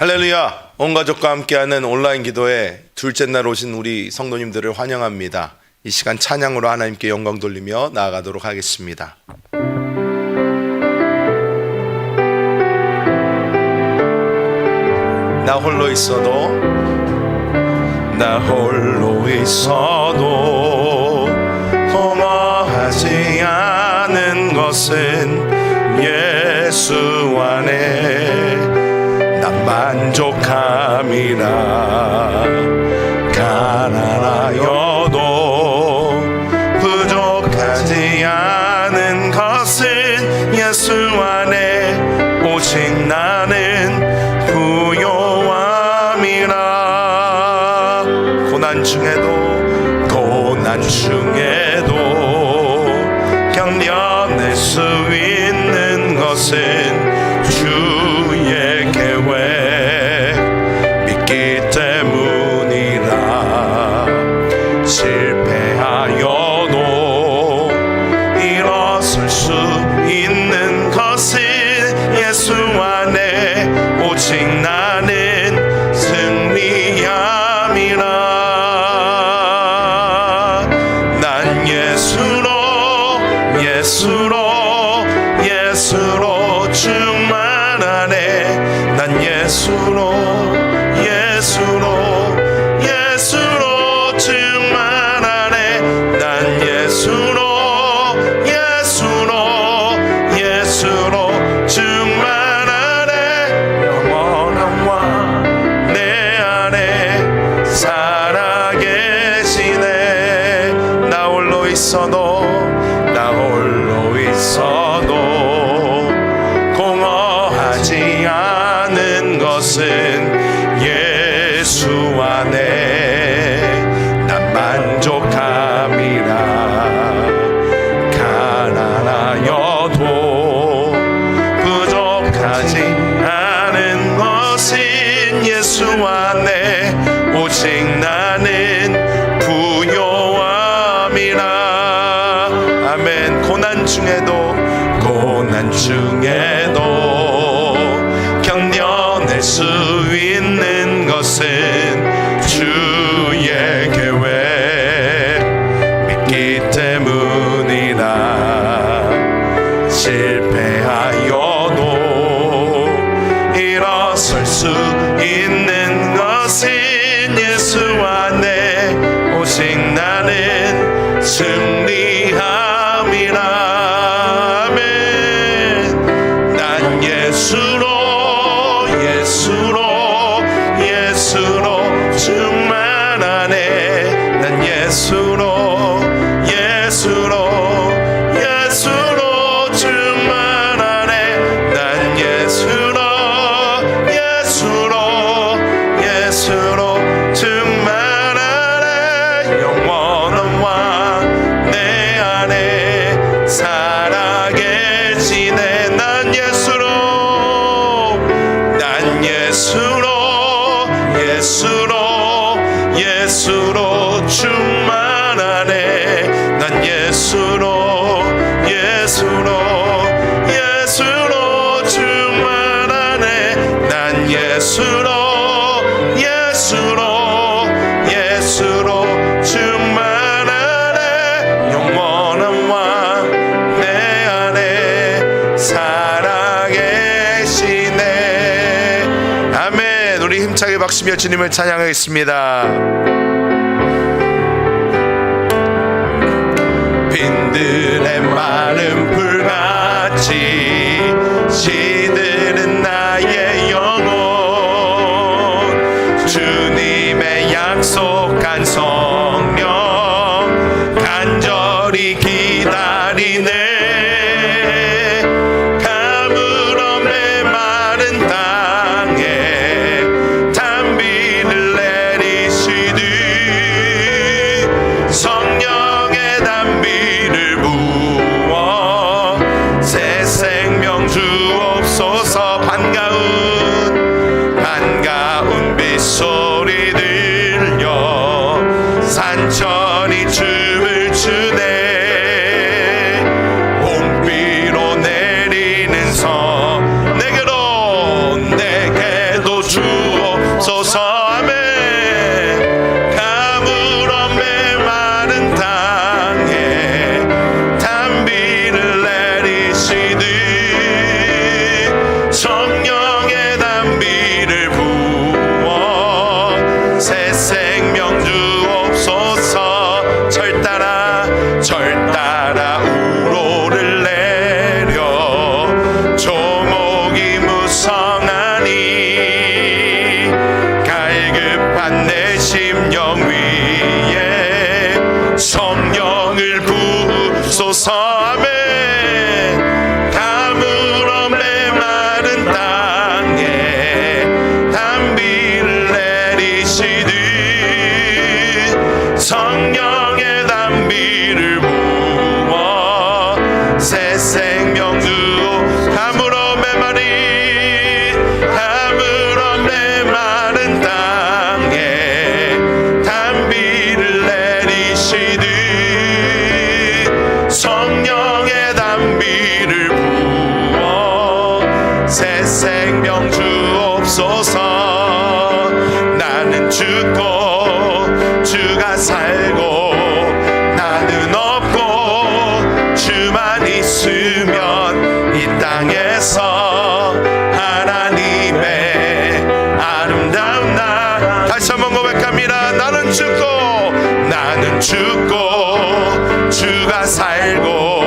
할렐루야! 온 가족과 함께하는 온라인 기도회 둘째 날 오신 우리 성도님들을 환영합니다. 이 시간 찬양으로 하나님께 영광 돌리며 나아가도록 하겠습니다. 나 홀로 있어도 허무하지 않은 것은 예수 안에 난 만족함이라. 가난하여도 부족하지 않은 것은 예수 안에 오직 나는 부요함이라. 고난 중에도 견뎌낼 수 있는 것은 주의 계획 믿기 때문이라. 실패하여도 일어설 수 있는 것은 예수 안에 오직 나는 승리함이라. 난 예수로 충만하네. 난 예수로 충만하네. 난 예수로 충만하네. 영원한 왕 내 안에 살아계시네. 나 홀로 있어도 공허하지 않은 것은 예수 안에 난 만족함이라. 가난하여도 부족하지 않은 것은 예수 안에 오직 나는 부요함이라. 아멘. 고난 중에도 견뎌낼 수 있는 것은 주의 계획 믿기 때문이라. 실패하여도 일어설 수 있는 것은 예수 안에 오직 나는 승리함이라. 예수로 충만하네. 난 예수로 충만하네. 난 예수로 충만하네. 영원한 왕 내 안에 살아계시네. 난 예수로 충만하네. 난 예수로 충만하네. 난 예수로 충만하네. 영원한 왕 내 안에 살아계시네. 아멘. 우리 힘차게 박수며 주님을 찬양하겠습니다. 빈들의 마른 불같이 시드는 나의 영혼. 주님의 약속한 성령 간절히 기다리네. 가물어 메마른 땅에 단비를 내리시니 성령의 단비를 부어 새 생명 주옵소서. 반가운 빗소리 들려 산천이 춤을 추네. 가물어 메마른 땅에 단비를 내리시듯 성령의 단비를 부어 새 생명 주오. 가물어 메마른 땅에 단비를 내리시듯 성령의 단비를 부어 새 생명 주옵소서. 나는 죽고 주가 살고 나는 없고 주만 있으면 이 땅에서 하나님의 아름다운 나. 다시 한번 고백합니다. 나는 죽고 주가 살고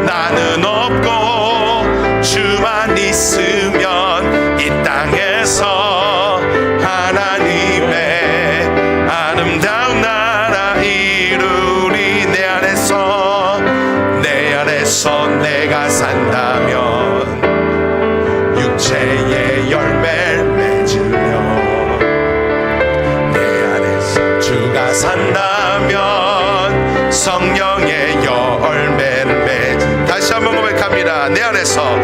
나는 없고 주만 있으면 이 땅에서 하나님의 아름다운 나라 이루리. 내 안에서 내가 산다면 육체의 열매를 맺으며 내 안에서 주가 산다면 성령의 열매를 맺으며. 다시 한번 고백합니다. 내 안에서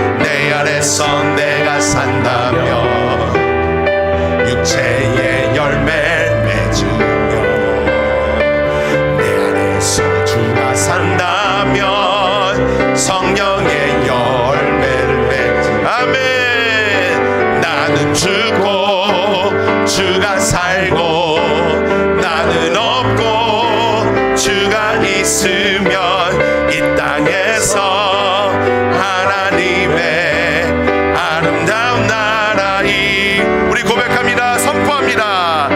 내가 산다면 육체의 열매를 맺으며 내 안에서 주가 산다면 성령의 열매를 맺으며. 아멘. 나는 죽고 주가 살고 나는 없고 주가 있으면 이 땅에서 하나님의 아름다운 나라 우리 고백합니다. 선포합니다.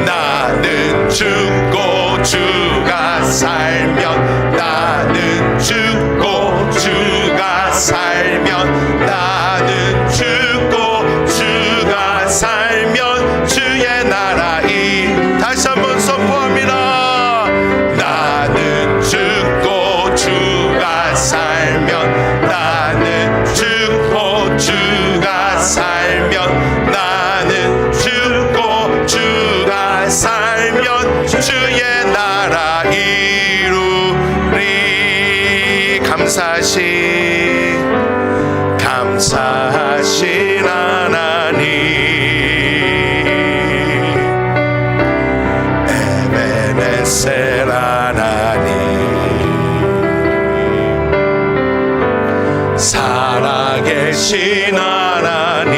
나는 죽고 주가 살면 나는 죽고 주가 살면 나는 죽고 주가 살면 주의 나라 다시 한번 선포합니다. 나는 죽고 주가 살면 나는 죽고 주가 살면 나는 죽고 주가 살면 주의 나라 이루리. 감사하신 하나님 에베네셀 하나님 살아계신 하나님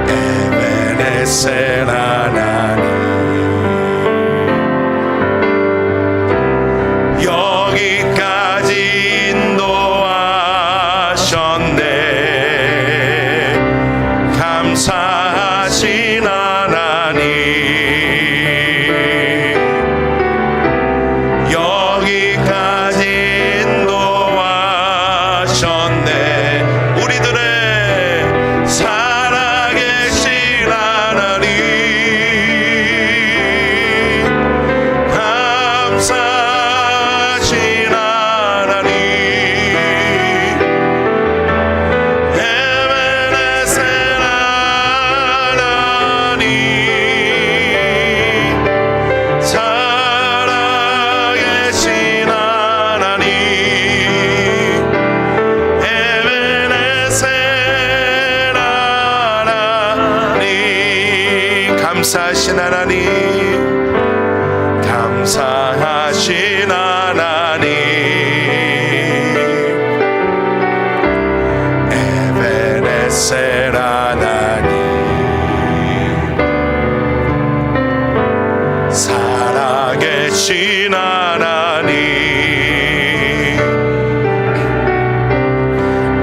에베네셀 하나님 여기까지 인도하셨네. 감사하신 하나님 여기까지 인도하셨네. 우리들의 살아계신 하나님 감사하신 하나님 에베네셀 하나님 살아계신 하나님 에베네셀 하나님 감사하신 하나님 감사하신 하나님 에베네셀 하나님 살아계신 하나님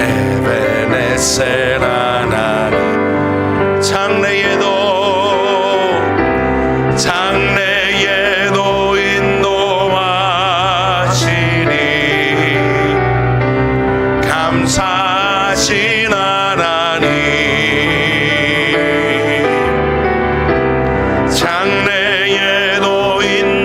에베네셀 하나님 장래에도 인도하시니 감사하신 하나님 장래에도 인도하시니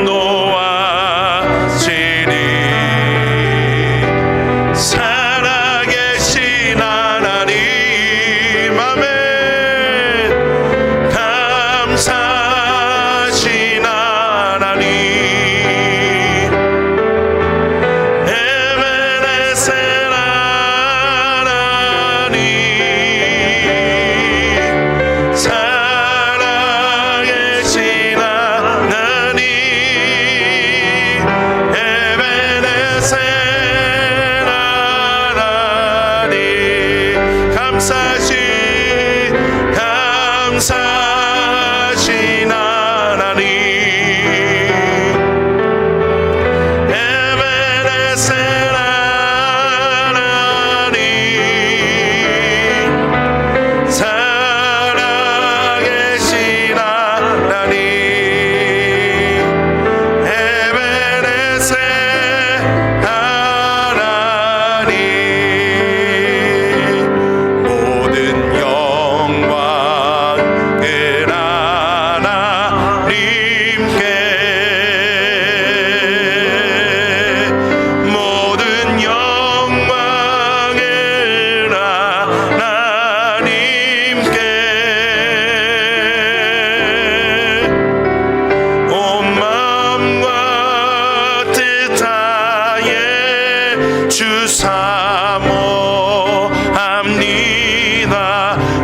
주 사모합니다.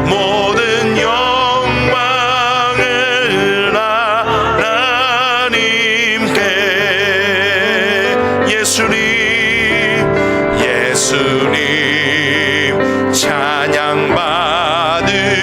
모든 영광을 하나님께. 예수님 찬양 받으소서.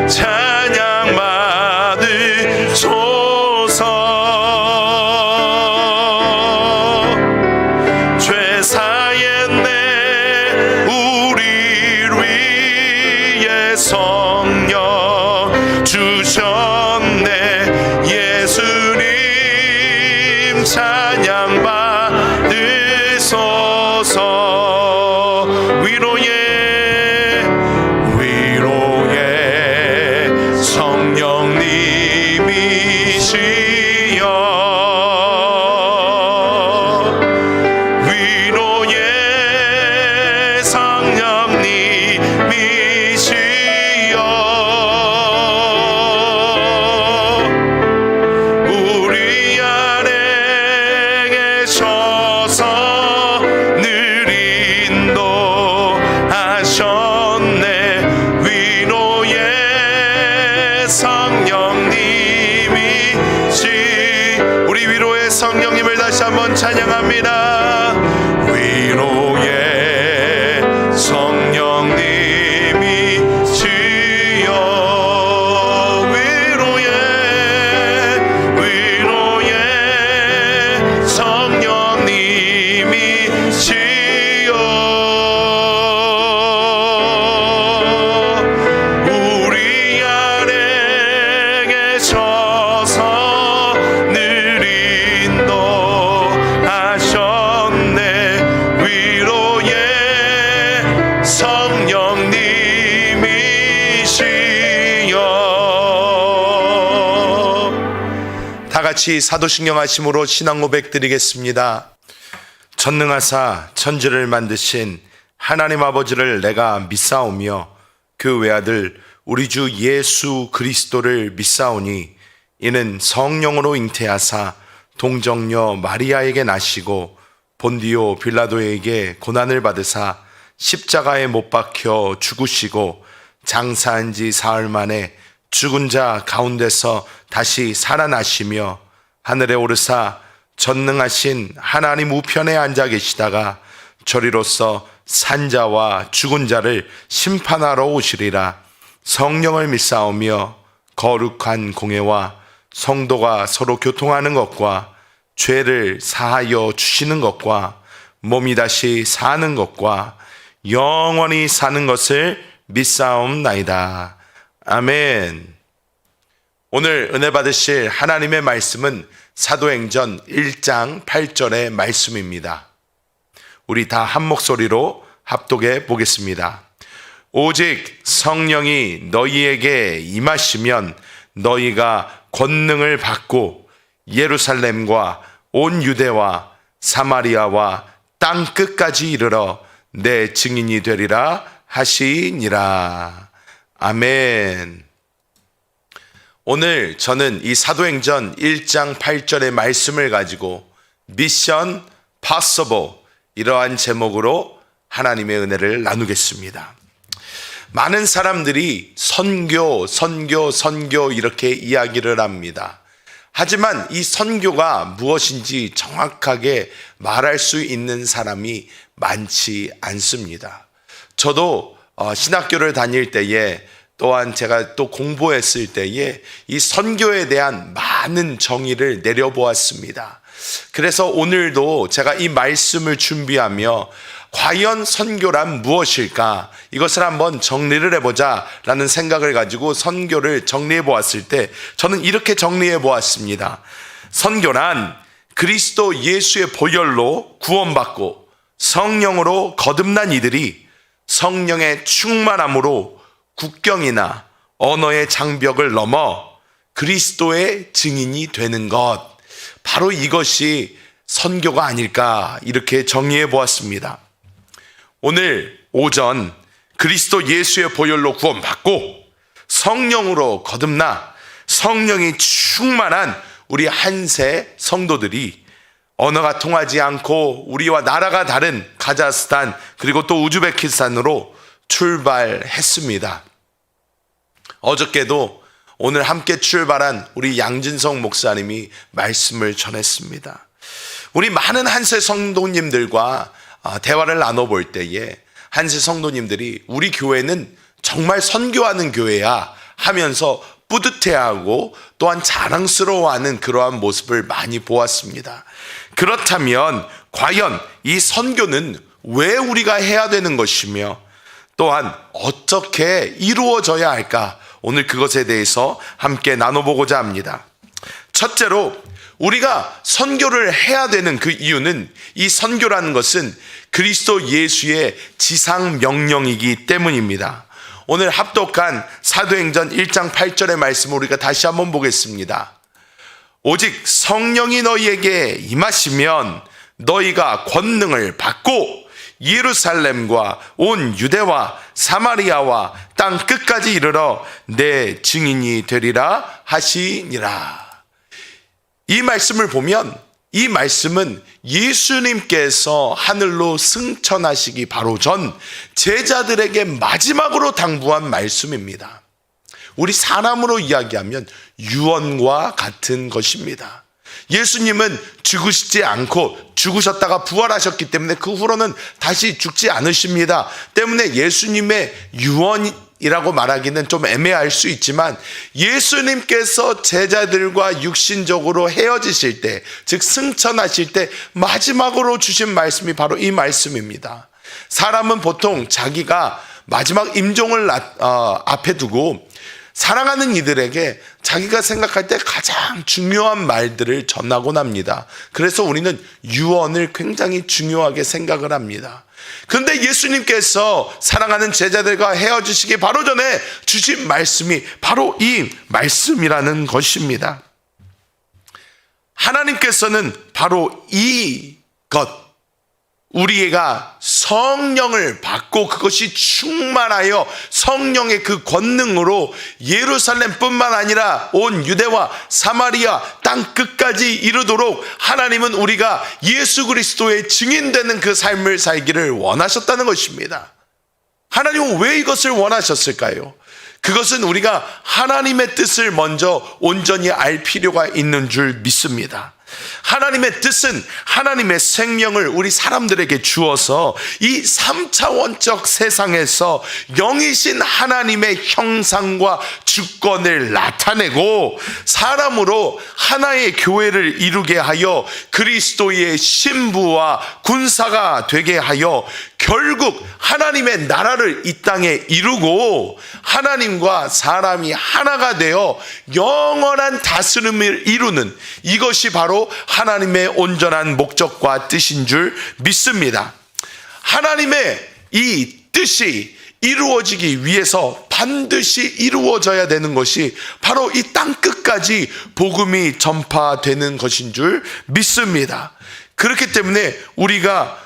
찬양 받으소서. 위로의 성령님이시여, 위로의 성령님이시여, 우리 안에 계셔서 늘 인도하셨네. 위로의 성령님이시. 우리 위로의 성령님을 다시 한번 찬양합니다. 위로의 성령님이시여, 위로의 성령님이시여, 우리 안에 계셔서 늘 인도하셨네. 위로의 성령님이시여. 다 같이 사도신경 하심으로 신앙 고백 드리겠습니다. 전능하사 천지를 만드신 하나님 아버지를 내가 믿사오며 그 외아들 우리 주 예수 그리스도를 믿사오니 이는 성령으로 잉태하사 동정녀 마리아에게 나시고 본디오 빌라도에게 고난을 받으사 십자가에 못 박혀 죽으시고 장사한 지 사흘 만에 죽은 자 가운데서 다시 살아나시며 하늘에 오르사 전능하신 하나님 우편에 앉아 계시다가 저리로서 산자와 죽은 자를 심판하러 오시리라. 성령을 믿사오며 거룩한 공회와 성도가 서로 교통하는 것과 죄를 사하여 주시는 것과 몸이 다시 사는 것과 영원히 사는 것을 믿사옵나이다. 아멘. 오늘 은혜 받으실 하나님의 말씀은 사도행전 1장 8절의 말씀입니다. 우리 다 한 목소리로 합독해 보겠습니다. 오직 성령이 너희에게 임하시면 너희가 권능을 받고 예루살렘과 온 유대와 사마리아와 땅 끝까지 이르러 내 증인이 되리라 하시니라. 아멘. 오늘 저는 이 사도행전 1장 8절의 말씀을 가지고 미션 파서블, 이러한 제목으로 하나님의 은혜를 나누겠습니다. 많은 사람들이 선교 이렇게 이야기를 합니다. 하지만 이 선교가 무엇인지 정확하게 말할 수 있는 사람이 많지 않습니다. 저도 신학교를 다닐 때에, 또한 제가 또 공부했을 때에 이 선교에 대한 많은 정의를 내려보았습니다. 그래서 오늘도 제가 이 말씀을 준비하며 과연 선교란 무엇일까? 이것을 한번 정리를 해보자 라는 생각을 가지고 선교를 정리해 보았을 때 저는 이렇게 정리해 보았습니다. 선교란 그리스도 예수의 보혈로 구원받고 성령으로 거듭난 이들이 성령의 충만함으로 국경이나 언어의 장벽을 넘어 그리스도의 증인이 되는 것, 바로 이것이 선교가 아닐까, 이렇게 정의해 보았습니다. 오늘 오전 그리스도 예수의 보혈로 구원받고 성령으로 거듭나 성령이 충만한 우리 한세 성도들이 언어가 통하지 않고 우리와 나라가 다른 카자흐스탄 그리고 또 우즈베키스탄으로 출발했습니다. 어저께도 오늘 함께 출발한 우리 양진성 목사님이 말씀을 전했습니다. 우리 많은 한세 성도님들과 대화를 나눠볼 때에 한세 성도님들이 우리 교회는 정말 선교하는 교회야 하면서 뿌듯해하고 또한 자랑스러워하는 그러한 모습을 많이 보았습니다. 그렇다면 과연 이 선교는 왜 우리가 해야 되는 것이며 또한 어떻게 이루어져야 할까? 오늘 그것에 대해서 함께 나눠보고자 합니다. 첫째로 우리가 선교를 해야 되는 그 이유는 이 선교라는 것은 그리스도 예수의 지상 명령이기 때문입니다. 오늘 합독한 사도행전 1장 8절의 말씀을 우리가 다시 한번 보겠습니다. 오직 성령이 너희에게 임하시면 너희가 권능을 받고 예루살렘과 온 유대와 사마리아와 땅 끝까지 이르러 내 증인이 되리라 하시니라. 이 말씀을 보면 이 말씀은 예수님께서 하늘로 승천하시기 바로 전 제자들에게 마지막으로 당부한 말씀입니다. 우리 사람으로 이야기하면 유언과 같은 것입니다. 예수님은 죽으시지 않고 죽으셨다가 부활하셨기 때문에 그 후로는 다시 죽지 않으십니다. 때문에 예수님의 유언이라고 말하기는 좀 애매할 수 있지만 예수님께서 제자들과 육신적으로 헤어지실 때, 즉 승천하실 때 마지막으로 주신 말씀이 바로 이 말씀입니다. 사람은 보통 자기가 마지막 임종을 앞에 두고 사랑하는 이들에게 자기가 생각할 때 가장 중요한 말들을 전하곤 합니다. 그래서 우리는 유언을 굉장히 중요하게 생각을 합니다. 그런데 예수님께서 사랑하는 제자들과 헤어지시기 바로 전에 주신 말씀이 바로 이 말씀이라는 것입니다. 하나님께서는 바로 이것, 우리가 성령을 받고 그것이 충만하여 성령의 그 권능으로 예루살렘뿐만 아니라 온 유대와 사마리아 땅 끝까지 이르도록 하나님은 우리가 예수 그리스도의 증인되는 그 삶을 살기를 원하셨다는 것입니다. 하나님은 왜 이것을 원하셨을까요? 그것은 우리가 하나님의 뜻을 먼저 온전히 알 필요가 있는 줄 믿습니다. 하나님의 뜻은 하나님의 생명을 우리 사람들에게 주어서 이 3차원적 세상에서 영이신 하나님의 형상과 주권을 나타내고 사람으로 하나의 교회를 이루게 하여 그리스도의 신부와 군사가 되게 하여 결국 하나님의 나라를 이 땅에 이루고 하나님과 사람이 하나가 되어 영원한 다스림을 이루는 이것이 바로 하나님의 온전한 목적과 뜻인 줄 믿습니다. 하나님의 이 뜻이 이루어지기 위해서 반드시 이루어져야 되는 것이 바로 이 땅 끝까지 복음이 전파되는 것인 줄 믿습니다. 그렇기 때문에 우리가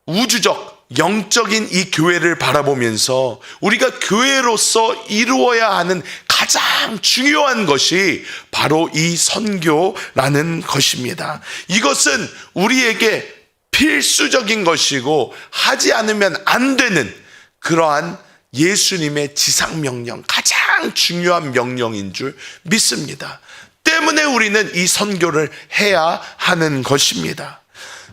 우주적 영적인 이 교회를 바라보면서 우리가 교회로서 이루어야 하는 가장 중요한 것이 바로 이 선교라는 것입니다. 이것은 우리에게 필수적인 것이고 하지 않으면 안 되는 그러한 예수님의 지상명령, 가장 중요한 명령인 줄 믿습니다. 때문에 우리는 이 선교를 해야 하는 것입니다.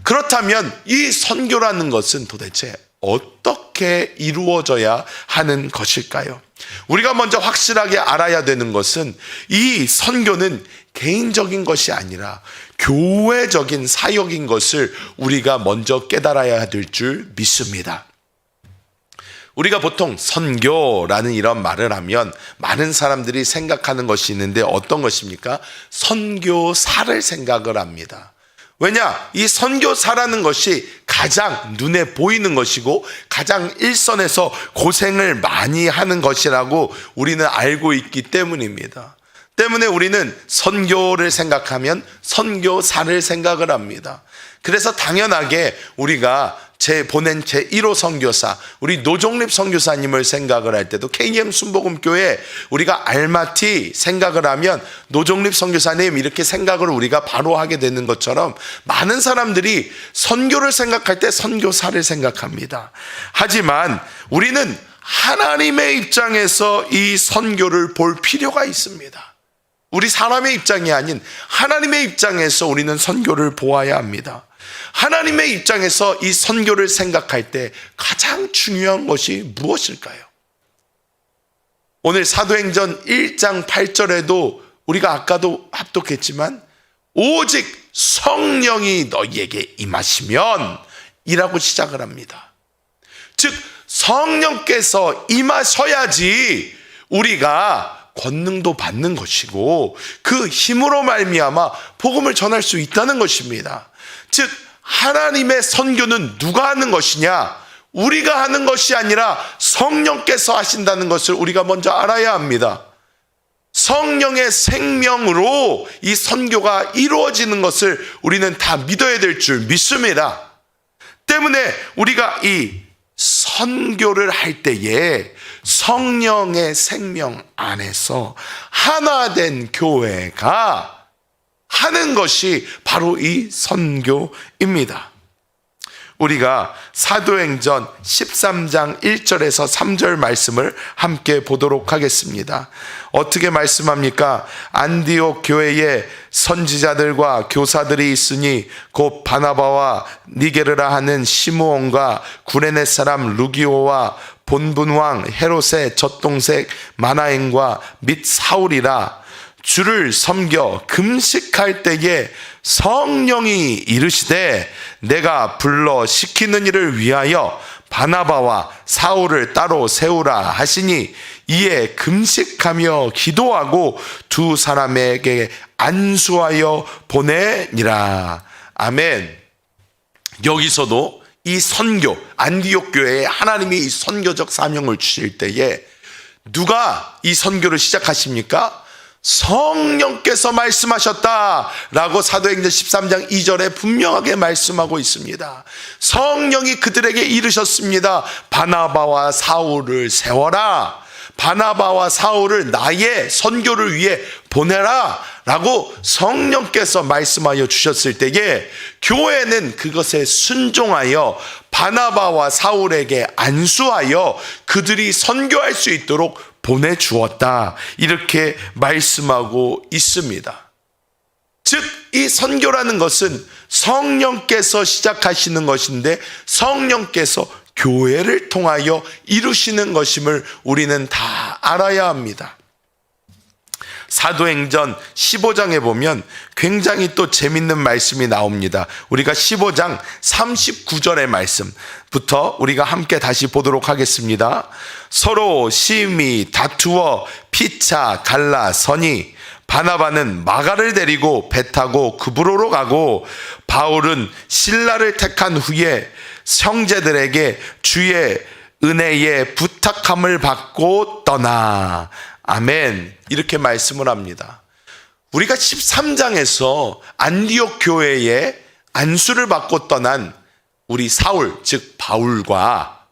그렇다면 이 선교라는 것은 도대체 어떻게 이루어져야 하는 것일까요? 우리가 먼저 확실하게 알아야 되는 것은 이 선교는 개인적인 것이 아니라 교회적인 사역인 것을 우리가 먼저 깨달아야 될 줄 믿습니다. 우리가 보통 선교라는 이런 말을 하면 많은 사람들이 생각하는 것이 있는데 어떤 것입니까? 선교사를 생각을 합니다. 왜냐? 이 선교사라는 것이 가장 눈에 보이는 것이고 가장 일선에서 고생을 많이 하는 것이라고 우리는 알고 있기 때문입니다. 때문에 우리는 선교를 생각하면 선교사를 생각을 합니다. 그래서 당연하게 우리가 보낸 제1호 선교사 우리 노종립 선교사님을 생각을 할 때도 KM 순복음교회 우리가 알마티 생각을 하면 노종립 선교사님 이렇게 생각을 우리가 바로 하게 되는 것처럼 많은 사람들이 선교를 생각할 때 선교사를 생각합니다. 하지만 우리는 하나님의 입장에서 이 선교를 볼 필요가 있습니다. 우리 사람의 입장이 아닌 하나님의 입장에서 우리는 선교를 보아야 합니다. 하나님의 입장에서 이 선교를 생각할 때 가장 중요한 것이 무엇일까요? 오늘 사도행전 1장 8절에도 우리가 아까도 합독했지만 오직 성령이 너희에게 임하시면 이라고 시작을 합니다. 즉 성령께서 임하셔야지 우리가 권능도 받는 것이고 그 힘으로 말미암아 복음을 전할 수 있다는 것입니다. 즉 하나님의 선교는 누가 하는 것이냐? 우리가 하는 것이 아니라 성령께서 하신다는 것을 우리가 먼저 알아야 합니다. 성령의 생명으로 이 선교가 이루어지는 것을 우리는 다 믿어야 될 줄 믿습니다. 때문에 우리가 이 선교를 할 때에 성령의 생명 안에서 하나 된 교회가 하는 것이 바로 이 선교입니다. 우리가 사도행전 13장 1절에서 3절 말씀을 함께 보도록 하겠습니다. 어떻게 말씀합니까? 안디옥 교회에 선지자들과 교사들이 있으니 곧 바나바와 니게르라 하는 시므온과 구레네 사람 루기오와 본분왕 헤롯의 젖동생 마나엔과 및 사울이라. 주를 섬겨 금식할 때에 성령이 이르시되 내가 불러 시키는 일을 위하여 바나바와 사울을 따로 세우라 하시니 이에 금식하며 기도하고 두 사람에게 안수하여 보내니라. 아멘. 여기서도 이 선교, 안디옥 교회에 하나님이 이 선교적 사명을 주실 때에 누가 이 선교를 시작하십니까? 성령께서 말씀하셨다라고 사도행전 13장 2절에 분명하게 말씀하고 있습니다. 성령이 그들에게 이르셨습니다. 바나바와 사울을 세워라. 바나바와 사울을 나의 선교를 위해 보내라 라고 성령께서 말씀하여 주셨을 때에 교회는 그것에 순종하여 바나바와 사울에게 안수하여 그들이 선교할 수 있도록 보내주었다, 이렇게 말씀하고 있습니다. 즉 이 선교라는 것은 성령께서 시작하시는 것인데 성령께서 교회를 통하여 이루시는 것임을 우리는 다 알아야 합니다. 사도행전 15장에 보면 굉장히 또 재밌는 말씀이 나옵니다. 우리가 15장 39절의 말씀부터 우리가 함께 다시 보도록 하겠습니다. 서로 심히 다투어 피차 갈라서니 바나바는 마가를 데리고 배 타고 그브로로 가고 바울은 실라를 택한 후에 형제들에게 주의 은혜에 부탁함을 받고 떠나. 아멘. 이렇게 말씀을 합니다. 우리가 13장에서 안디옥 교회에 안수를 받고 떠난 우리 사울, 즉 바울과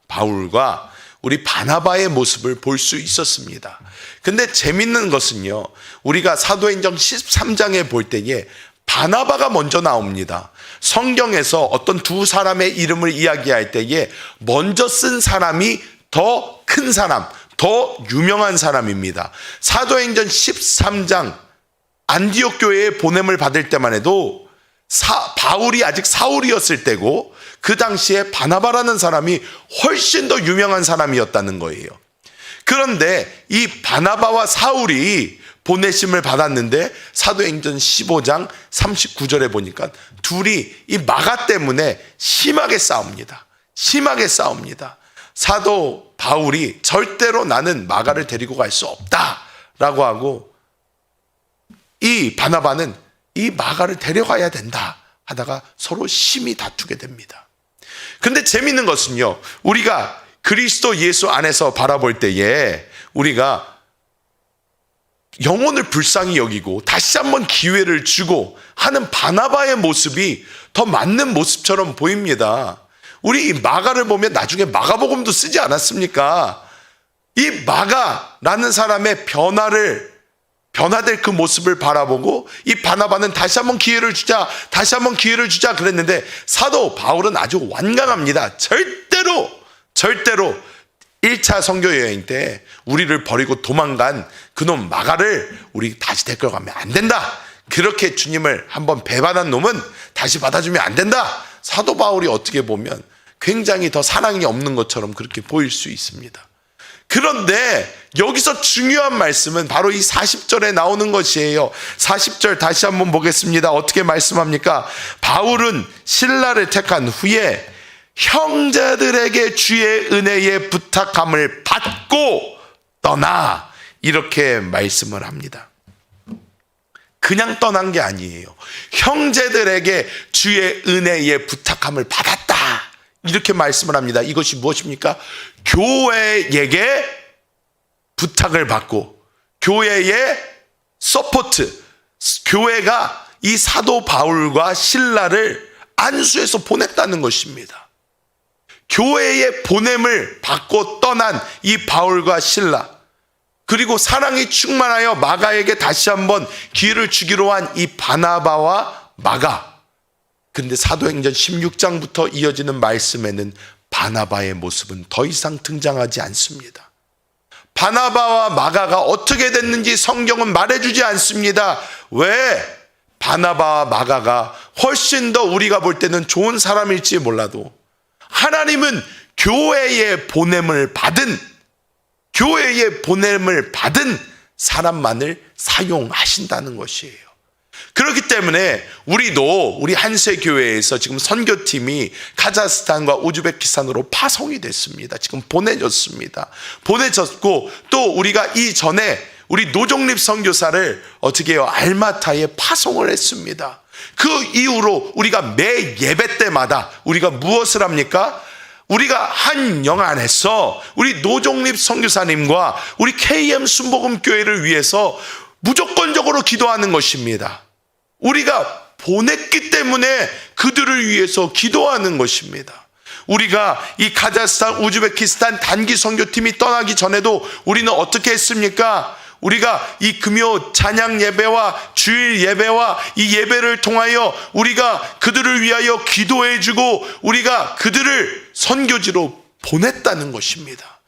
우리 바나바의 모습을 볼 수 있었습니다. 근데 재밌는 것은요, 우리가 사도행전 13장에 볼 때에 바나바가 먼저 나옵니다. 성경에서 어떤 두 사람의 이름을 이야기할 때에 먼저 쓴 사람이 더 큰 사람, 더 유명한 사람입니다. 사도행전 13장 안디옥 교회에 보냄을 받을 때만 해도 바울이 아직 사울이었을 때고 그 당시에 바나바라는 사람이 훨씬 더 유명한 사람이었다는 거예요. 그런데 이 바나바와 사울이 보내심을 받았는데 사도행전 15장 39절에 보니까 둘이 이 마가 때문에 심하게 싸웁니다. 사도 바울이 절대로 나는 마가를 데리고 갈 수 없다라고 하고 이 바나바는 이 마가를 데려가야 된다 하다가 서로 심히 다투게 됩니다. 근데 재밌는 것은요, 우리가 그리스도 예수 안에서 바라볼 때에 우리가 영혼을 불쌍히 여기고 다시 한번 기회를 주고 하는 바나바의 모습이 더 맞는 모습처럼 보입니다. 우리 이 마가를 보면 나중에 마가복음도 쓰지 않았습니까? 이 마가라는 사람의 변화될 그 모습을 바라보고 이 바나바는 다시 한번 기회를 주자 그랬는데 사도 바울은 아주 완강합니다. 절대로 1차 선교 여행 때 우리를 버리고 도망간 그놈 마가를 우리 다시 데려가면 안 된다. 그렇게 주님을 한번 배반한 놈은 다시 받아주면 안 된다. 사도 바울이 어떻게 보면 굉장히 더 사랑이 없는 것처럼 그렇게 보일 수 있습니다. 그런데 여기서 중요한 말씀은 바로 이 40절에 나오는 것이에요. 40절 다시 한번 보겠습니다. 어떻게 말씀합니까? 바울은 신라를 택한 후에 형제들에게 주의 은혜의 부탁함을 받고 떠나, 이렇게 말씀을 합니다. 그냥 떠난 게 아니에요. 형제들에게 주의 은혜의 부탁함을 받았다, 이렇게 말씀을 합니다. 이것이 무엇입니까? 교회에게 부탁을 받고 교회의 서포트, 교회가 이 사도 바울과 신라를 안수해서 보냈다는 것입니다. 교회의 보냄을 받고 떠난 이 바울과 신라, 그리고 사랑이 충만하여 마가에게 다시 한번 기회를 주기로 한 이 바나바와 마가. 그런데 사도행전 16장부터 이어지는 말씀에는 바나바의 모습은 더 이상 등장하지 않습니다. 바나바와 마가가 어떻게 됐는지 성경은 말해주지 않습니다. 왜? 바나바와 마가가 훨씬 더 우리가 볼 때는 좋은 사람일지 몰라도 하나님은 교회의 보냄을 받은 사람만을 사용하신다는 것이에요. 그렇기 때문에 우리 한세교회에서 지금 선교팀이 카자흐스탄과 우즈베키스탄으로 파송이 됐습니다. 지금 보내졌고, 또 우리가 이전에 우리 노종립 선교사를 어떻게 해요? 알마타에 파송을 했습니다. 그 이후로 우리가 매 예배 때마다 우리가 무엇을 합니까? 우리가 한 영안에서 우리 노종립 선교사님과 우리 KM 순복음교회를 위해서 무조건적으로 기도하는 것입니다. 우리가 보냈기 때문에 그들을 위해서 기도하는 것입니다. 우리가 이 카자흐스탄, 우즈베키스탄 단기 선교팀이 떠나기 전에도 우리는 어떻게 했습니까? 우리가 이 금요 찬양 예배와 주일 예배와 이 예배를 통하여 우리가 그들을 위하여 기도해주고 우리가 그들을 선교지로 보냈다는 것입니다.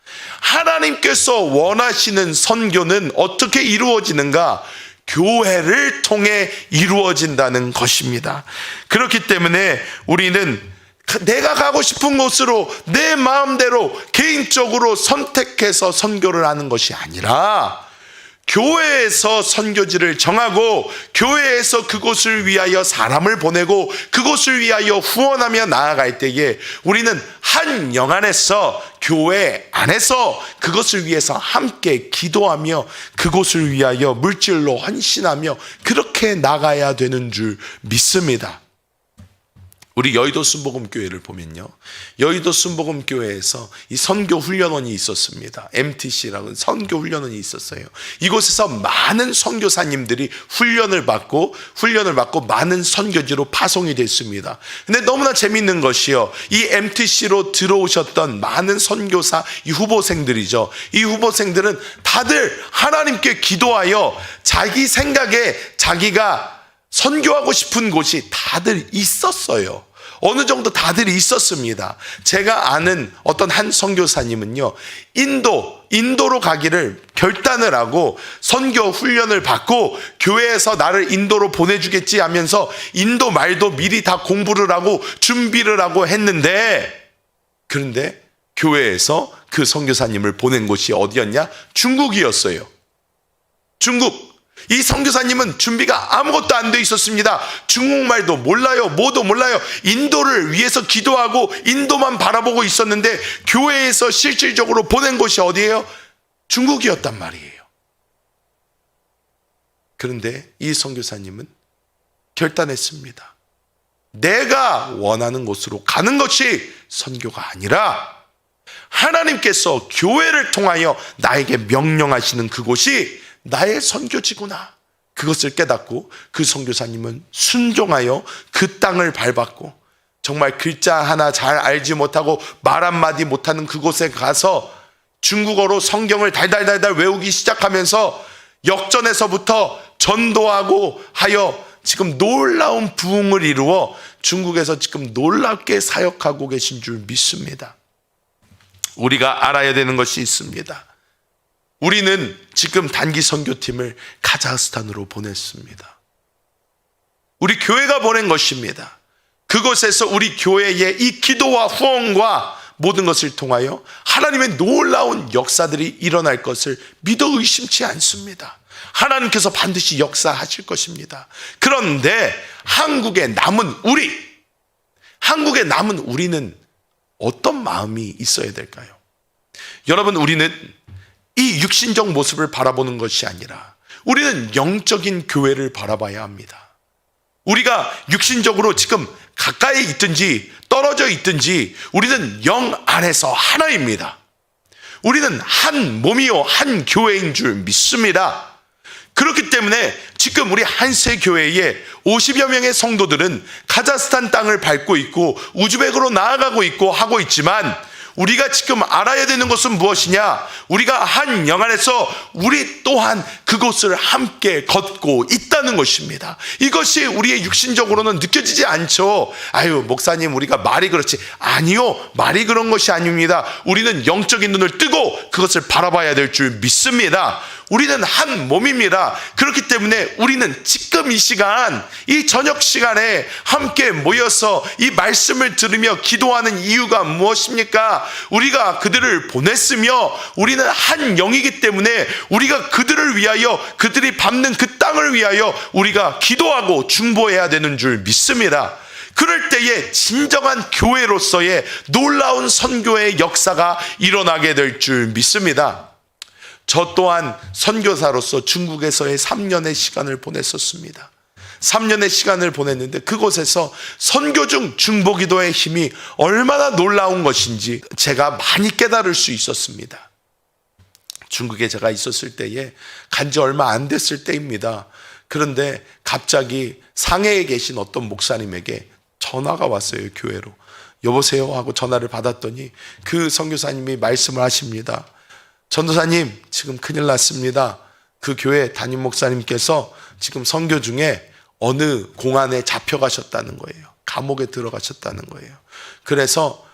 하나님께서 원하시는 선교는 어떻게 이루어지는가? 교회를 통해 이루어진다는 것입니다. 그렇기 때문에 우리는 내가 가고 싶은 곳으로 내 마음대로 개인적으로 선택해서 선교를 하는 것이 아니라 교회에서 선교지를 정하고 교회에서 그곳을 위하여 사람을 보내고 그곳을 위하여 후원하며 나아갈 때에 우리는 한 영안에서 교회 안에서 그것을 위해서 함께 기도하며 그곳을 위하여 물질로 헌신하며 그렇게 나가야 되는 줄 믿습니다. 우리 여의도 순복음교회를 보면요, 여의도 순복음교회에서 이 선교훈련원이 있었습니다. MTC라고 선교훈련원이 있었어요. 이곳에서 많은 선교사님들이 훈련을 받고 많은 선교지로 파송이 됐습니다. 근데 너무나 재밌는 것이요, 이 MTC로 들어오셨던 많은 선교사 이 후보생들이죠. 이 후보생들은 다들 하나님께 기도하여 자기 생각에 자기가 선교하고 싶은 곳이 다들 있었어요. 어느 정도 다들 있었습니다. 제가 아는 어떤 한 선교사님은요, 인도로 가기를 결단을 하고 선교 훈련을 받고 교회에서 나를 인도로 보내주겠지 하면서 인도 말도 미리 다 공부를 하고 준비를 하고 했는데, 그런데 교회에서 그 선교사님을 보낸 곳이 어디였냐? 중국이었어요. 중국. 이 선교사님은 준비가 아무것도 안 돼 있었습니다. 중국말도 몰라요. 뭐도 몰라요. 인도를 위해서 기도하고 인도만 바라보고 있었는데 교회에서 실질적으로 보낸 곳이 어디예요? 중국이었단 말이에요. 그런데 이 선교사님은 결단했습니다. 내가 원하는 곳으로 가는 것이 선교가 아니라 하나님께서 교회를 통하여 나에게 명령하시는 그곳이 나의 선교지구나. 그것을 깨닫고 그 선교사님은 순종하여 그 땅을 밟았고 정말 글자 하나 잘 알지 못하고 말 한마디 못하는 그곳에 가서 중국어로 성경을 달달달달 외우기 시작하면서 역전에서부터 전도하고 하여 지금 놀라운 부흥을 이루어 중국에서 지금 놀랍게 사역하고 계신 줄 믿습니다. 우리가 알아야 되는 것이 있습니다. 우리는 지금 단기 선교팀을 카자흐스탄으로 보냈습니다. 우리 교회가 보낸 것입니다. 그곳에서 우리 교회의 이 기도와 후원과 모든 것을 통하여 하나님의 놀라운 역사들이 일어날 것을 믿어 의심치 않습니다. 하나님께서 반드시 역사하실 것입니다. 그런데 한국에 남은 우리는 어떤 마음이 있어야 될까요? 여러분, 우리는 이 육신적 모습을 바라보는 것이 아니라 우리는 영적인 교회를 바라봐야 합니다. 우리가 육신적으로 지금 가까이 있든지 떨어져 있든지 우리는 영 안에서 하나입니다. 우리는 한 몸이요 한 교회인 줄 믿습니다. 그렇기 때문에 지금 우리 한세교회의 50여 명의 성도들은 카자흐스탄 땅을 밟고 있고 우즈벡으로 나아가고 있고 하고 있지만, 우리가 지금 알아야 되는 것은 무엇이냐? 우리가 한 영 안에서 우리 또한 그곳을 함께 걷고 있다는 것입니다. 이것이 우리의 육신적으로는 느껴지지 않죠. 아유, 목사님, 우리가 말이 그렇지. 아니요, 말이 그런 것이 아닙니다. 우리는 영적인 눈을 뜨고 그것을 바라봐야 될 줄 믿습니다. 우리는 한 몸입니다. 그렇기 때문에 우리는 지금 이 시간, 이 저녁 시간에 함께 모여서 이 말씀을 들으며 기도하는 이유가 무엇입니까? 우리가 그들을 보냈으며 우리는 한 영이기 때문에 우리가 그들을 위하여, 그들이 밟는 그 땅을 위하여 우리가 기도하고 중보해야 되는 줄 믿습니다. 그럴 때에 진정한 교회로서의 놀라운 선교의 역사가 일어나게 될 줄 믿습니다. 저 또한 선교사로서 중국에서의 3년의 시간을 보냈었습니다. 3년의 시간을 보냈는데 그곳에서 선교 중 중보기도의 힘이 얼마나 놀라운 것인지 제가 많이 깨달을 수 있었습니다. 중국에 제가 있었을 때에 간지 얼마 안 됐을 때입니다. 그런데 갑자기 상해에 계신 어떤 목사님에게 전화가 왔어요. 교회로. 여보세요 하고 전화를 받았더니 그 선교사님이 말씀을 하십니다. 전도사님, 지금 큰일 났습니다. 그 교회 담임 목사님께서 지금 선교 중에 어느 공안에 잡혀가셨다는 거예요. 감옥에 들어가셨다는 거예요. 그래서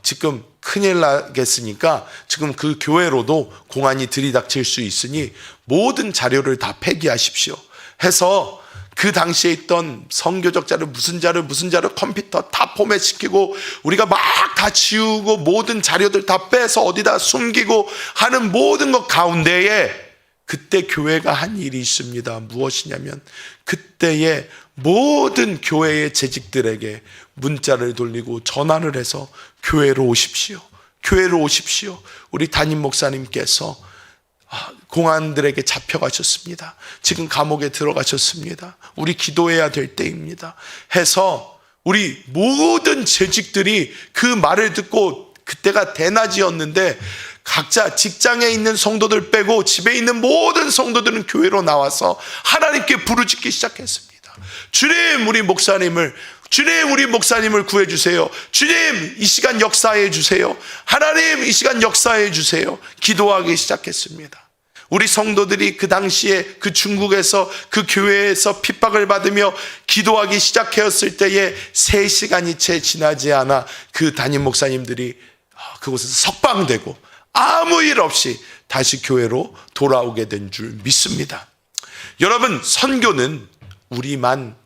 지금 큰일 나겠으니까 지금 그 교회로도 공안이 들이닥칠 수 있으니 모든 자료를 다 폐기하십시오 해서 그 당시에 있던 선교적 자료, 무슨 자료 컴퓨터 다 포맷시키고 우리가 막 다 지우고 모든 자료들 다 빼서 어디다 숨기고 하는 모든 것 가운데에 그때 교회가 한 일이 있습니다. 무엇이냐면 그때에 모든 교회의 재직들에게 문자를 돌리고 전화를 해서 교회로 오십시오. 교회로 오십시오. 우리 담임 목사님께서 공안들에게 잡혀가셨습니다. 지금 감옥에 들어가셨습니다. 우리 기도해야 될 때입니다 해서 우리 모든 재직들이 그 말을 듣고, 그때가 대낮이었는데 각자 직장에 있는 성도들 빼고 집에 있는 모든 성도들은 교회로 나와서 하나님께 부르짖기 시작했습니다. 주님, 우리 목사님을 구해주세요. 주님, 이 시간 역사해 주세요. 하나님, 이 시간 역사해 주세요. 기도하기 시작했습니다. 우리 성도들이 그 당시에 그 중국에서 그 교회에서 핍박을 받으며 기도하기 시작했을 때에 3시간이 채 지나지 않아 그 담임 목사님들이 그곳에서 석방되고 아무 일 없이 다시 교회로 돌아오게 된 줄 믿습니다. 여러분, 선교는 우리만,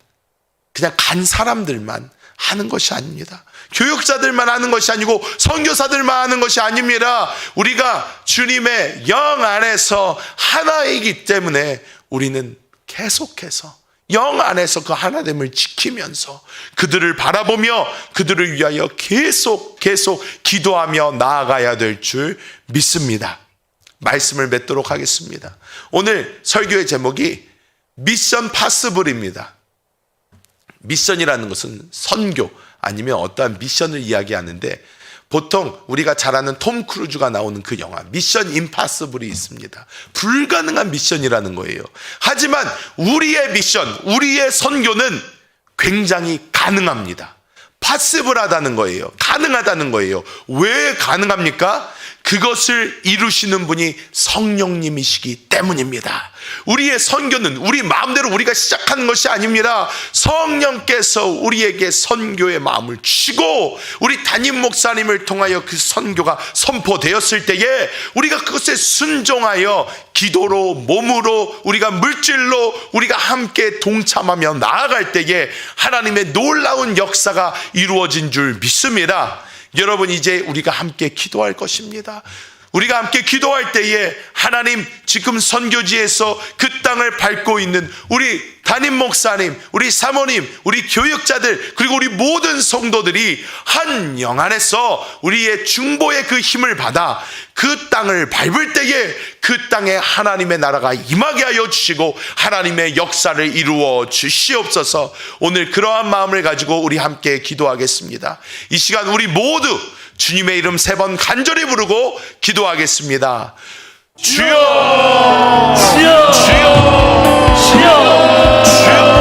그냥 간 사람들만 하는 것이 아닙니다. 교육자들만 하는 것이 아니고 선교사들만 하는 것이 아닙니다. 우리가 주님의 영 안에서 하나이기 때문에 우리는 계속해서 영 안에서 그 하나됨을 지키면서 그들을 바라보며 그들을 위하여 계속 기도하며 나아가야 될 줄 믿습니다. 말씀을 맺도록 하겠습니다. 오늘 설교의 제목이 미션 파서블입니다. 미션이라는 것은 선교 아니면 어떠한 미션을 이야기하는데, 보통 우리가 잘 아는 톰 크루즈가 나오는 그 영화 미션 임파서블이 있습니다. 불가능한 미션이라는 거예요. 하지만 우리의 미션, 우리의 선교는 굉장히 가능합니다. 파스블하다는 거예요. 가능하다는 거예요. 왜 가능합니까? 그것을 이루시는 분이 성령님이시기 때문입니다. 우리의 선교는 우리 마음대로 우리가 시작하는 것이 아닙니다. 성령께서 우리에게 선교의 마음을 주시고 우리 담임 목사님을 통하여 그 선교가 선포되었을 때에 우리가 그것에 순종하여 기도로, 몸으로, 우리가 물질로 우리가 함께 동참하며 나아갈 때에 하나님의 놀라운 역사가 이루어진 줄 믿습니다. 여러분, 이제 우리가 함께 기도할 것입니다. 우리가 함께 기도할 때에 하나님, 지금 선교지에서 그 땅을 밟고 있는 우리 담임 목사님, 우리 사모님, 우리 교육자들, 그리고 우리 모든 성도들이 한 영 안에서 우리의 중보의 그 힘을 받아 그 땅을 밟을 때에 그 땅에 하나님의 나라가 임하게 하여 주시고 하나님의 역사를 이루어 주시옵소서. 오늘 그러한 마음을 가지고 우리 함께 기도하겠습니다. 이 시간 우리 모두 주님의 이름 3번 간절히 부르고 기도하겠습니다. 주여, 주여, 주여, 주여, 주여.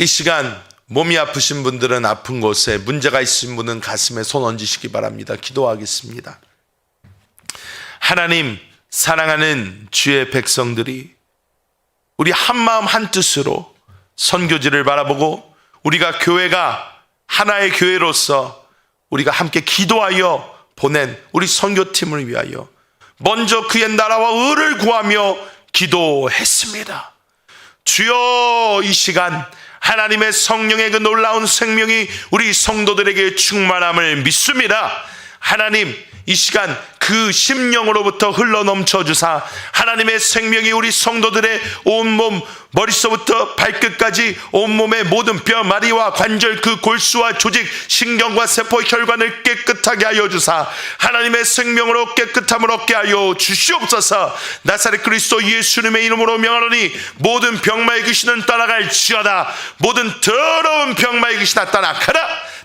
이 시간 몸이 아프신 분들은 아픈 곳에, 문제가 있으신 분은 가슴에 손 얹으시기 바랍니다. 기도하겠습니다. 하나님, 사랑하는 주의 백성들이 우리 한마음 한뜻으로 선교지를 바라보고 우리가 교회가 하나의 교회로서 우리가 함께 기도하여 보낸 우리 선교팀을 위하여 먼저 그의 나라와 의를 구하며 기도했습니다. 주여, 이 시간 하나님의 성령의 그 놀라운 생명이 우리 성도들에게 충만함을 믿습니다. 하나님, 이 시간 그 심령으로부터 흘러넘쳐 주사 하나님의 생명이 우리 성도들의 온몸, 머릿속부터 발끝까지 온몸의 모든 뼈, 마리와 관절, 그 골수와 조직, 신경과 세포, 혈관을 깨끗하게 하여 주사 하나님의 생명으로 깨끗함을 얻게 하여 주시옵소서. 나사렛 그리스도 예수님의 이름으로 명하노니 모든 병마의 귀신은 떠나갈지어다. 모든 더러운 병마의 귀신아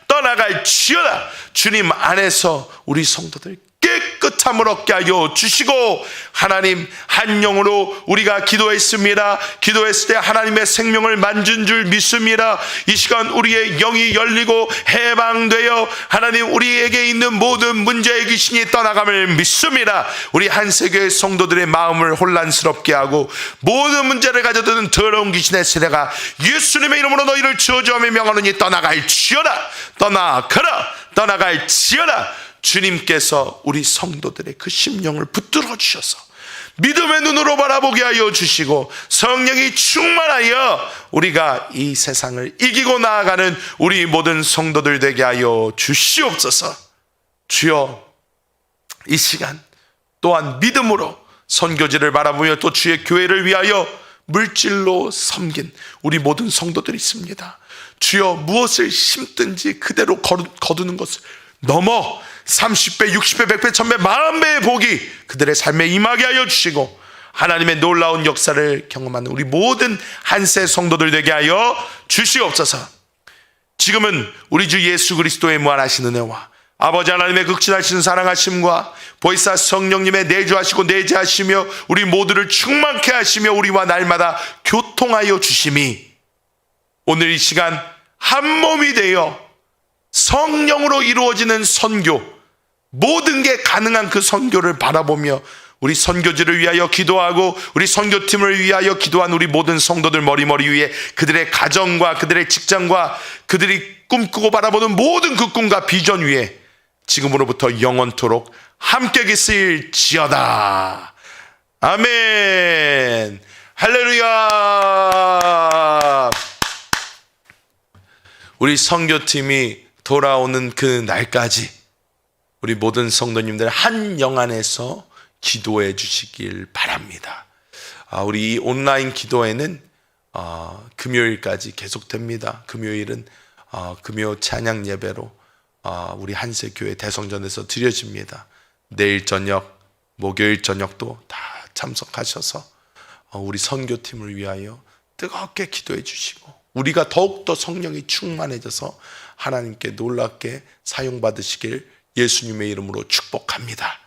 떠나갈지어다. 주님 안에서 우리 성도들 깨끗함을 얻게 하여 주시고, 하나님, 한 영으로 우리가 기도했습니다. 기도했을 때 하나님의 생명을 만진 줄 믿습니다. 이 시간 우리의 영이 열리고 해방되어 하나님 우리에게 있는 모든 문제의 귀신이 떠나감을 믿습니다. 우리 한세교회 성도들의 마음을 혼란스럽게 하고 모든 문제를 가져드는 더러운 귀신의 세대가 예수님의 이름으로 너희를 저주하며 명하노니 떠나갈지어다. 떠나갈지어다. 주님께서 우리 성도들의 그 심령을 붙들어 주셔서 믿음의 눈으로 바라보게 하여 주시고, 성령이 충만하여 우리가 이 세상을 이기고 나아가는 우리 모든 성도들 되게 하여 주시옵소서. 주여, 이 시간 또한 믿음으로 선교지를 바라보며 또 주의 교회를 위하여 물질로 섬긴 우리 모든 성도들이 있습니다. 주여, 무엇을 심든지 그대로 거두는 것을 넘어 30배, 60배, 100배, 1000배, 10,000배의 복이 그들의 삶에 임하게 하여 주시고 하나님의 놀라운 역사를 경험하는 우리 모든 한세 성도들 되게 하여 주시옵소서. 지금은 우리 주 예수 그리스도의 무한하신 은혜와 아버지 하나님의 극진하신 사랑하심과 보혜사 성령님의 내주하시고 내재하시며 우리 모두를 충만케 하시며 우리와 날마다 교통하여 주심이 오늘 이 시간 한 몸이 되어 성령으로 이루어지는 선교, 모든 게 가능한 그 선교를 바라보며 우리 선교지를 위하여 기도하고 우리 선교팀을 위하여 기도한 우리 모든 성도들 머리 위에 그들의 가정과 그들의 직장과 그들이 꿈꾸고 바라보는 모든 그 꿈과 비전 위에 지금으로부터 영원토록 함께 계실지어다. 아멘. 할렐루야. 우리 선교팀이 돌아오는 그 날까지 우리 모든 성도님들 한 영 안에서 기도해 주시길 바랍니다. 우리 이 온라인 기도회는 금요일까지 계속됩니다. 금요일은 금요 찬양 예배로 우리 한세교회 대성전에서 드려집니다. 내일 저녁, 목요일 저녁도 다 참석하셔서 우리 선교팀을 위하여 뜨겁게 기도해 주시고 우리가 더욱더 성령이 충만해져서 하나님께 놀랍게 사용받으시길 예수님의 이름으로 축복합니다.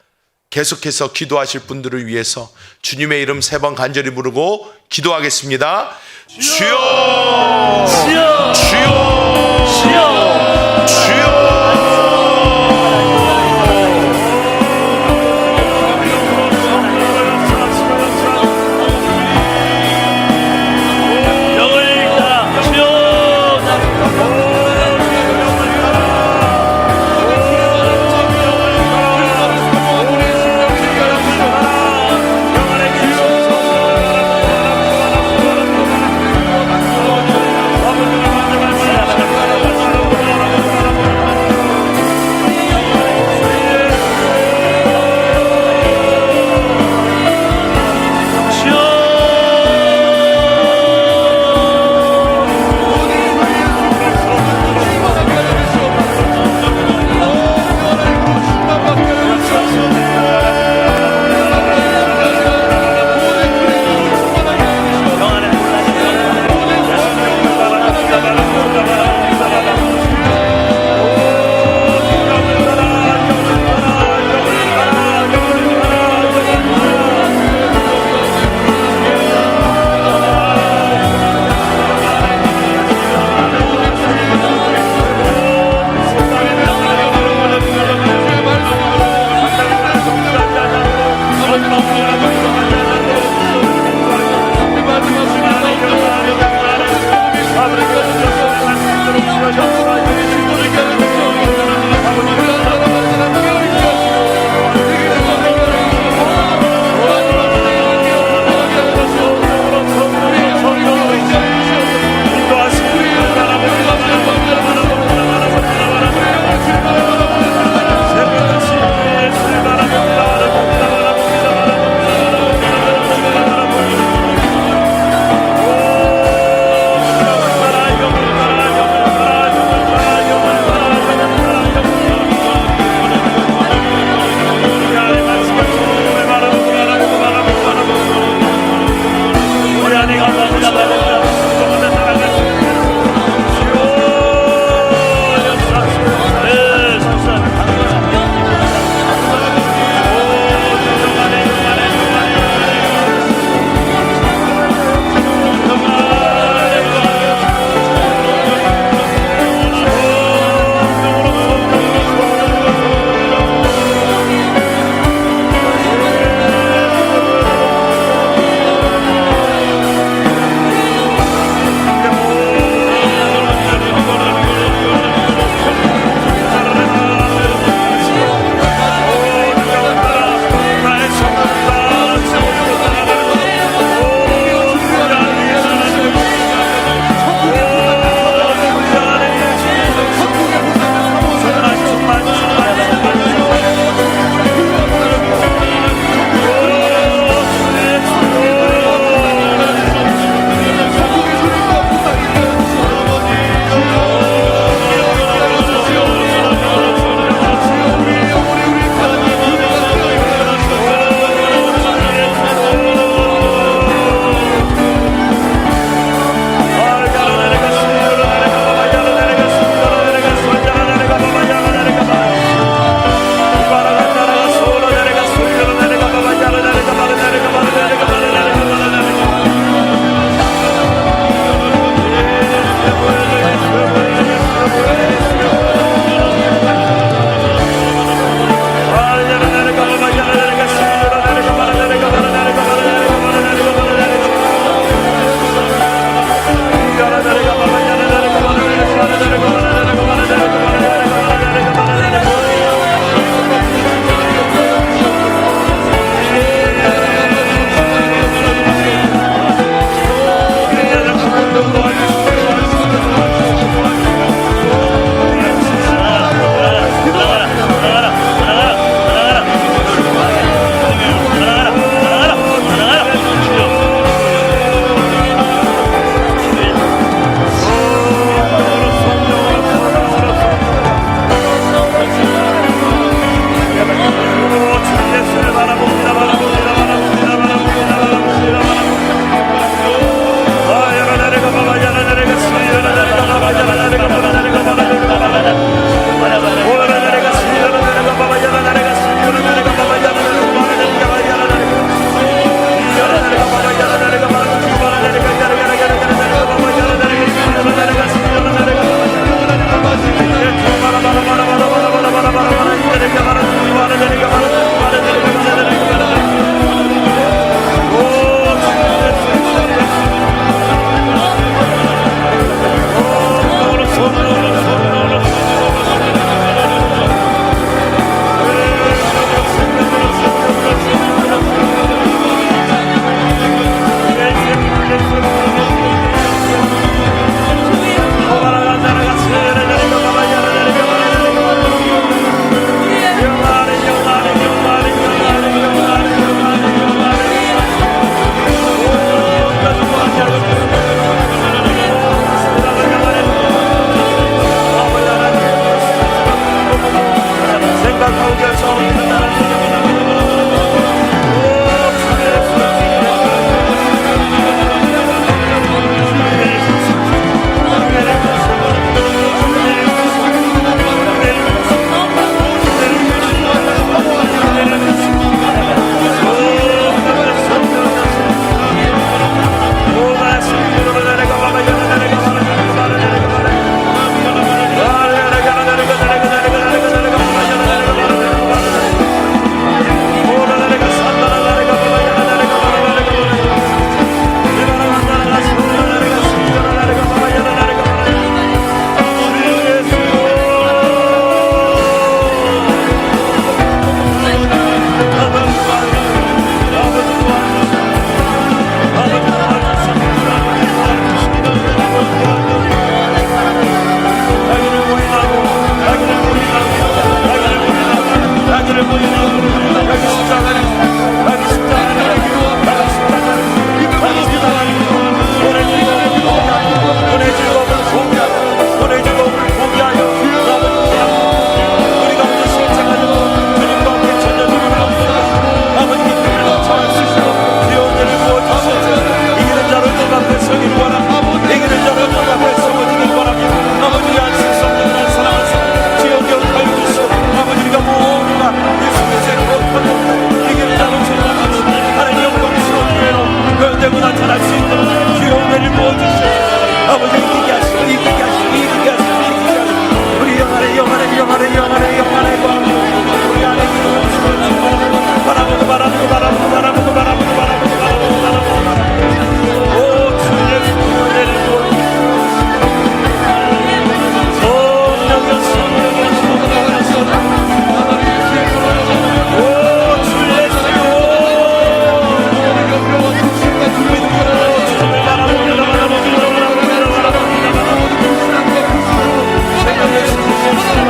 계속해서 기도하실 분들을 위해서 주님의 이름 3번 간절히 부르고 기도하겠습니다. 주여! 주여! 주여! 주여! 주여!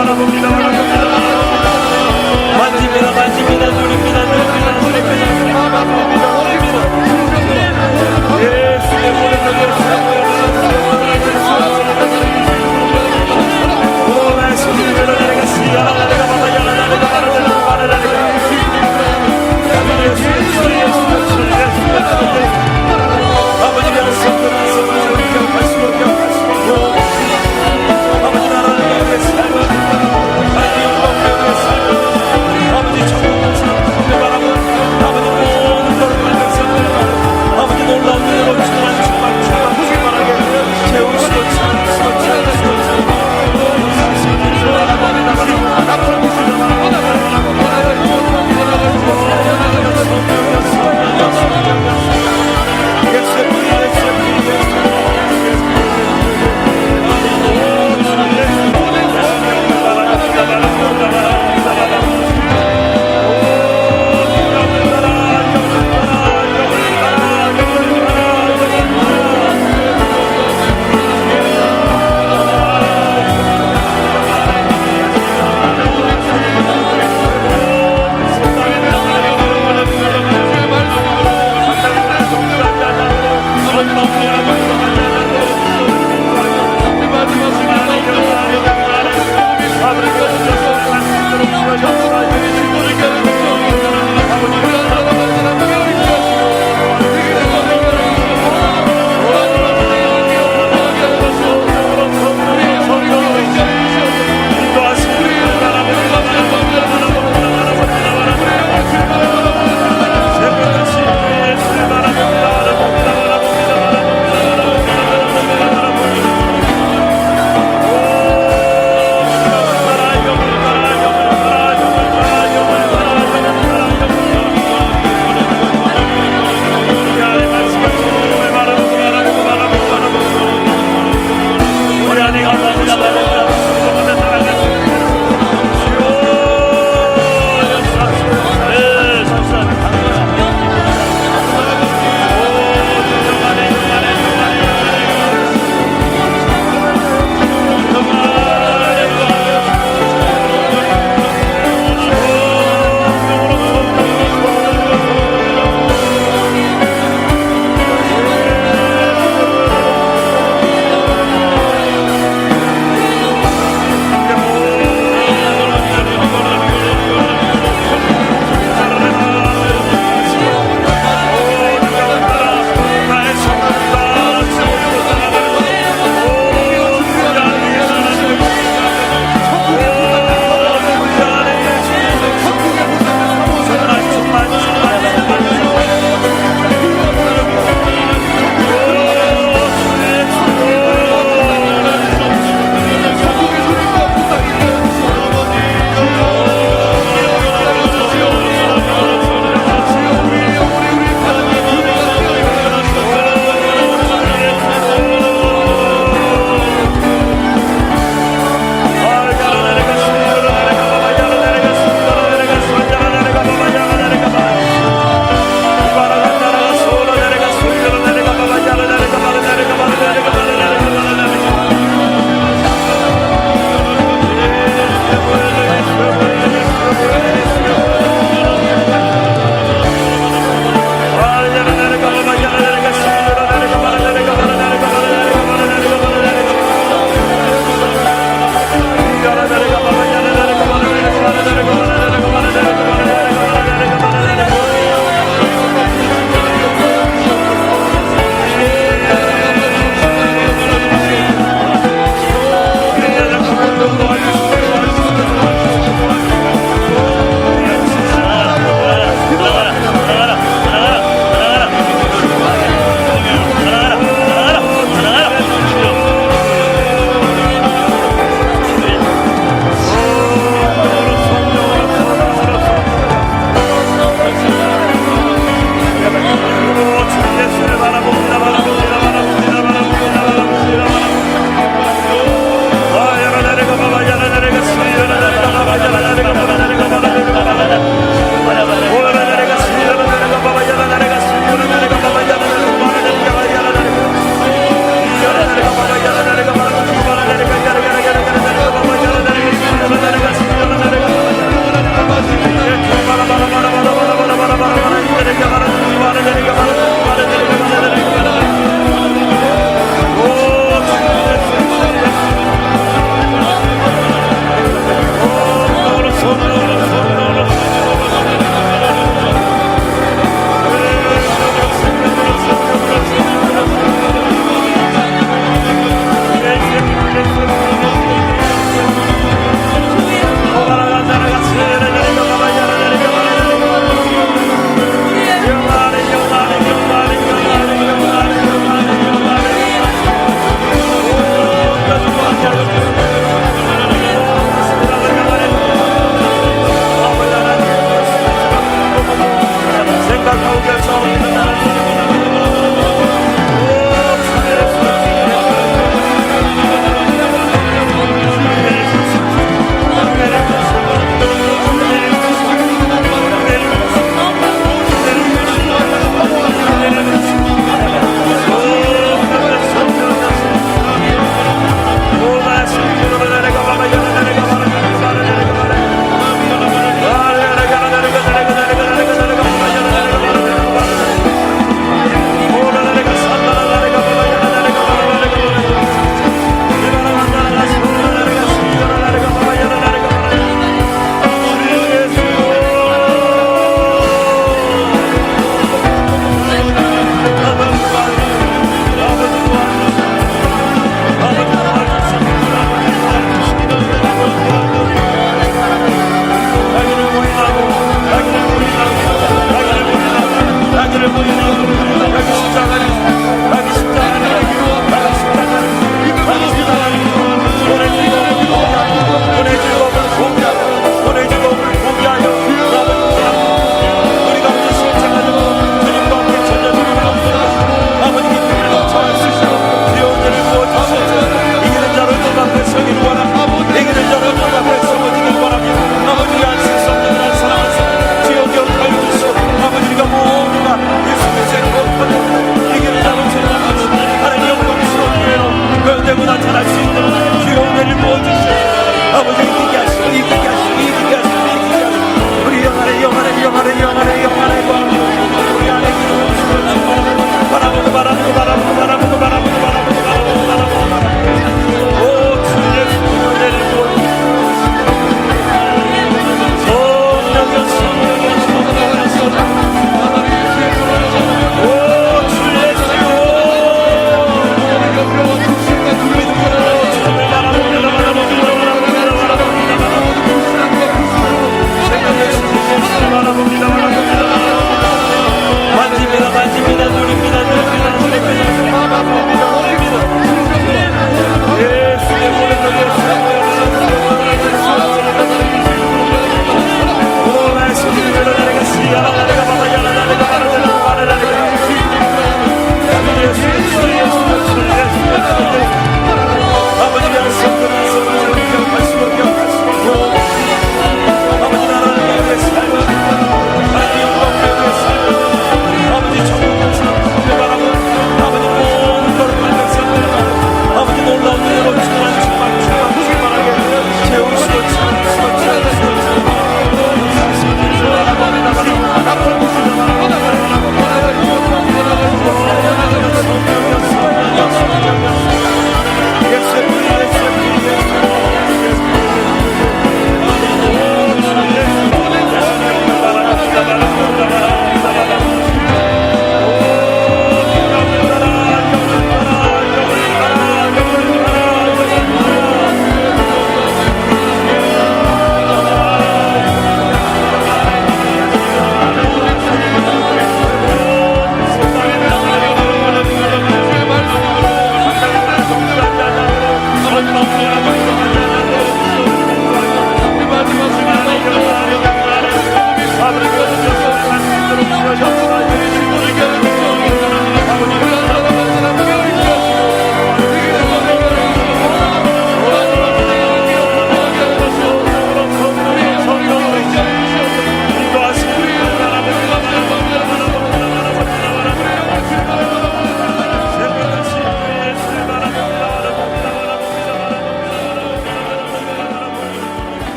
바라봅니다.